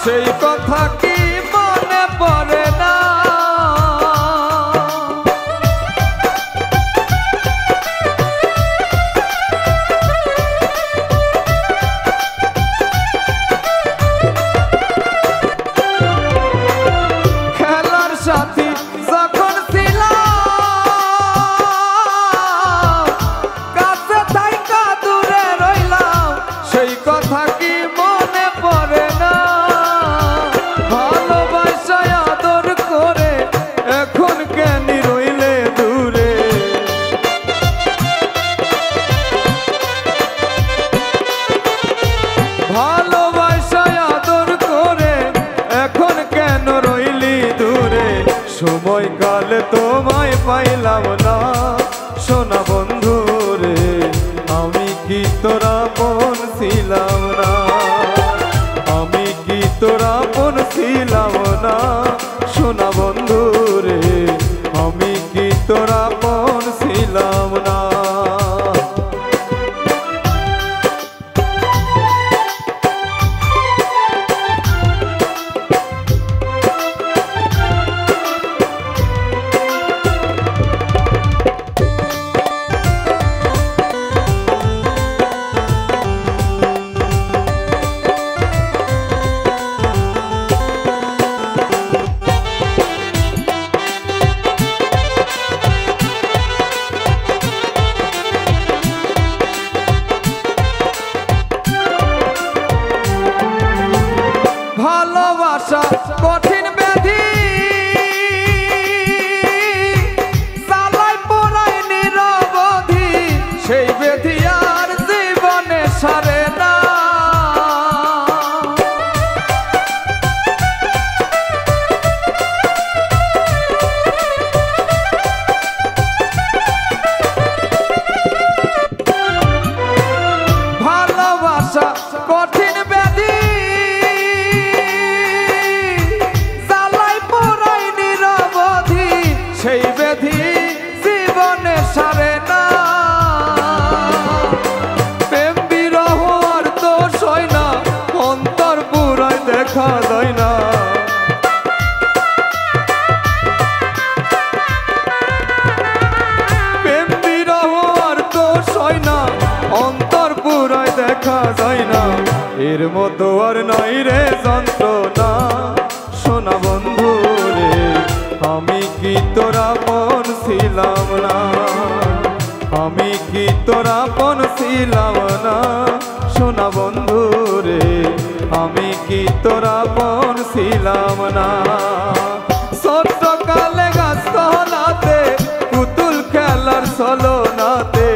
সেই কথা কি মনে পড়ে না? খেলার সাথী যখন ছিলাম, কাছে থাইকা দূরে রইলাম, সেই কথা কি মনে পড়ে না? ভালোবাসায় আদর করে এখন কেন রইলে দূরে? ভালোবাসায় আদর করে এখন কেন রইলি দূরে? সময়কালে তোমায় পাইলাম না সোনা বন্ধু রে, আমি কি তোরা আপন ছিলাম না? আমি কি তোরা আপন ছিলাম না সোনা বন্ধু রে, আমি কি তোরা আপন ছিলাম না? ভালোবাসা কঠিন ব্যাধি, জ্বালায় পোড়ায় নিরবধি, সেই ব্যাধি আর জীবনে সারে না। ভালোবাসা কঠিন ব্যাধি, সেই ব্যাধি জীবনে সারে না। প্রেম বিরহ আর তো সয় না, অন্তর পুরায় দেখা যায় না। প্রেম বিরহ আর তো সয় না, অন্তর পুরায় দেখা যায় না। এর মতো আর নাই রে যন্ত্রণা সোনা বন্ধু রে, আমি কি তোরা আপন ছিলাম না? আমি কি তোরা আপন ছিলাম না সোনা বন্ধু রে, আমি কি তোরা আপন ছিলাম না? ছোট্ট কালে গাছ তলাতে পুতুল খেলার ছলনাতে,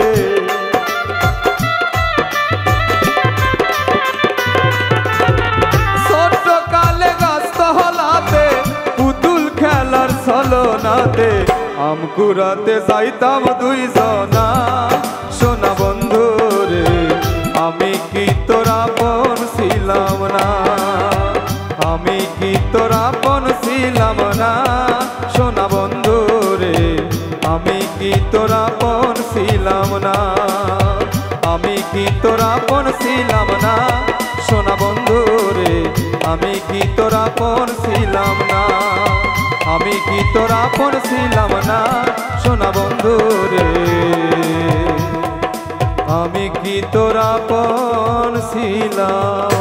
ছোট্ট কালে গাছ তলাতে পুতুল খেলার ছলনাতে, আমকুরাতে যাইতাম দুইজনা সোনা বন্ধু রে, আমি কি তোরা আপন ছিলাম না? আমি কি তোরা আপন ছিলাম না সোনা বন্ধু রে, আমি কি তোরা আপন ছিলাম না? আমি কি তোরা আপন ছিলাম না সোনা বন্ধু রে, আমি কি তোরা আপন ছিলাম না? আমি কি তোরা আপন ছিলাম না সোনা বন্ধু রে, আমি কি তোরা আপন ছিলাম